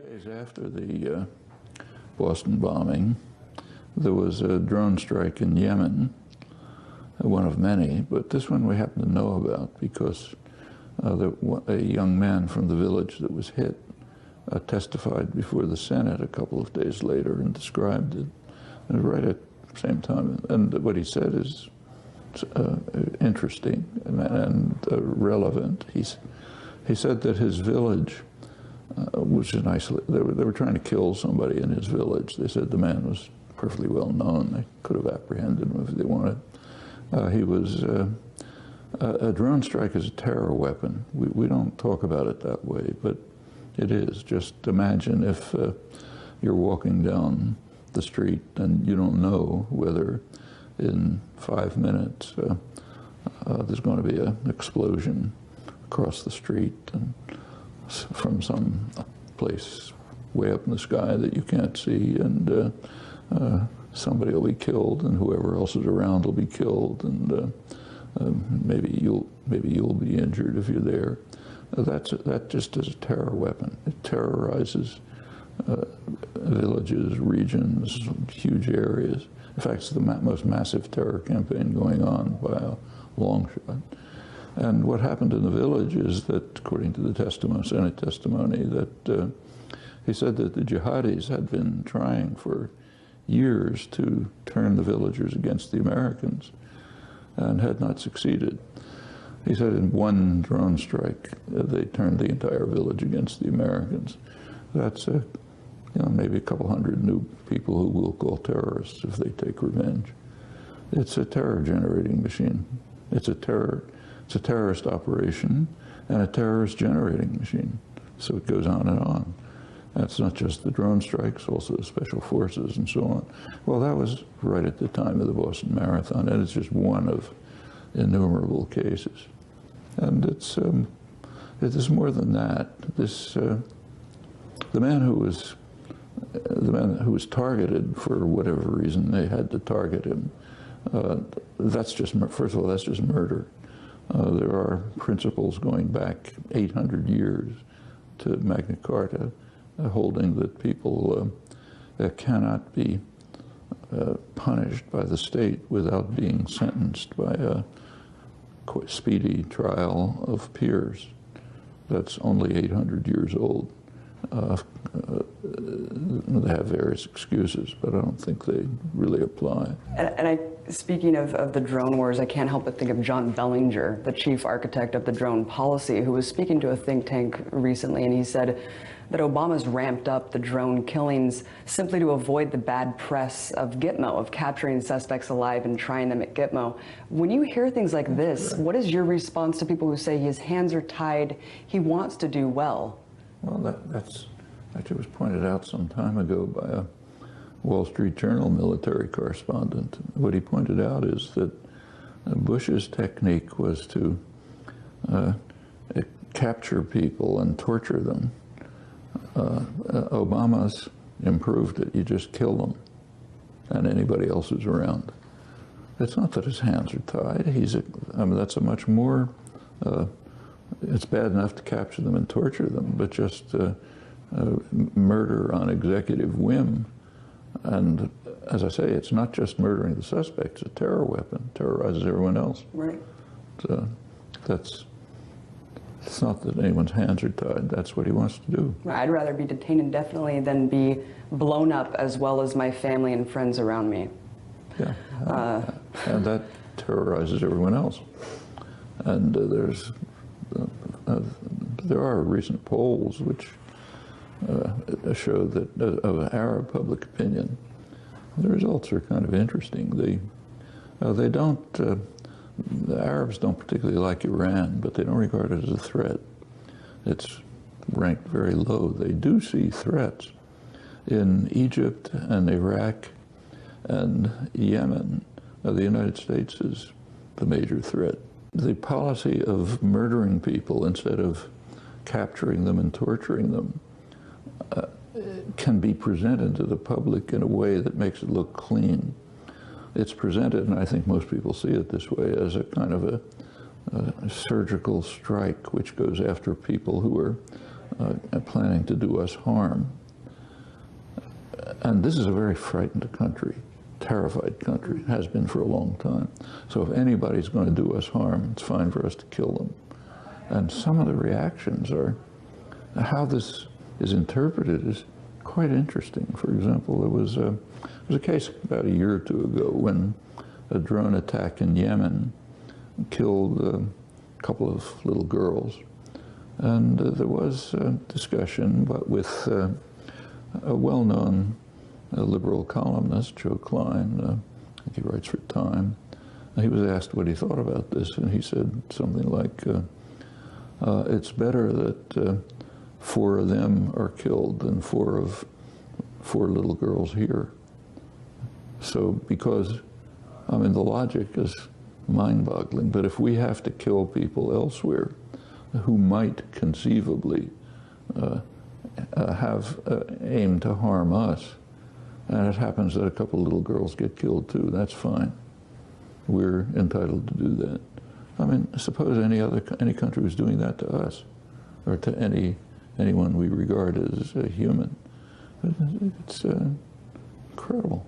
Days after the Boston bombing, there was a drone strike in Yemen, one of many, but this one we happen to know about because a young man from the village that was hit testified before the Senate a couple of days later and described it, and right at the same time. And what he said is interesting and relevant. He said that his village, which is isolated, they were trying to kill somebody in his village. They said the man was perfectly well known. They could have apprehended him if they wanted. He was a drone strike is a terror weapon. We don't talk about it that way, but it is. Just imagine if you're walking down the street and you don't know whether in 5 minutes there's going to be an explosion across the street and from some place way up in the sky that you can't see, and somebody will be killed, and whoever else is around will be killed, and maybe you'll be injured if you're there. That just is a terror weapon. It terrorizes villages, regions, huge areas. In fact, it's the most massive terror campaign going on by a long shot. And what happened in the village is that, according to the testimony, Senate testimony, that he said that the jihadis had been trying for years to turn the villagers against the Americans and had not succeeded. He said in one drone strike, they turned the entire village against the Americans. That's maybe a couple hundred new people who we'll call terrorists if they take revenge. It's a terror-generating machine. It's a terrorist operation and a terrorist-generating machine. So it goes on and on. That's not just the drone strikes, also the special forces and so on. Well, that was right at the time of the Boston Marathon, and it's just one of innumerable cases. And it is more than that. The man who was targeted for whatever reason they had to target him. That's just, first of all, that's just murder. There are principles going back 800 years to Magna Carta holding that people cannot be punished by the state without being sentenced by a speedy trial of peers. That's only 800 years old. They have various excuses, but I don't think they really apply. And speaking of the drone wars, I can't help but think of John Bellinger, the chief architect of the drone policy, who was speaking to a think tank recently, and he said that Obama's ramped up the drone killings simply to avoid the bad press of Gitmo, of capturing suspects alive and trying them at Gitmo. When you hear things like this, what is your response to people who say his hands are tied, he wants to do well? Well, that's actually was pointed out some time ago by a Wall Street Journal military correspondent. What he pointed out is that Bush's technique was to capture people and torture them. Obama's improved it. You just kill them and anybody else who's around. It's not that his hands are tied. That's a much more, it's bad enough to capture them and torture them, but just murder on executive whim. And as I say, it's not just murdering the suspect, it's a terror weapon, terrorizes everyone else. Right. So it's not that anyone's hands are tied, that's what he wants to do. I'd rather be detained indefinitely than be blown up as well as my family and friends around me. Yeah, and that terrorizes everyone else. And there are recent polls which show that of Arab public opinion, the results are kind of interesting. The Arabs don't particularly like Iran, but they don't regard it as a threat. It's ranked very low. They do see threats in Egypt and Iraq and Yemen. The United States is the major threat. The policy of murdering people instead of capturing them and torturing them can be presented to the public in a way that makes it look clean. It's presented, and I think most people see it this way, as a kind of a surgical strike which goes after people who are planning to do us harm. And this is a very frightened country, terrified country, has been for a long time. So if anybody's going to do us harm, it's fine for us to kill them. And some of the reactions are, how this is interpreted is quite interesting. For example, there was a case about a year or two ago when a drone attack in Yemen killed a couple of little girls. And there was a discussion, but with a well-known liberal columnist, Joe Klein, I think he writes for Time. He was asked what he thought about this, and he said something like, it's better that 4 of them are killed than 4 little girls here. So because, I mean, the logic is mind-boggling, but if we have to kill people elsewhere who might conceivably have aimed to harm us, and it happens that a couple little girls get killed too, that's fine. We're entitled to do that. I mean, suppose any country was doing that to us, or to anyone we regard as a human. It's incredible.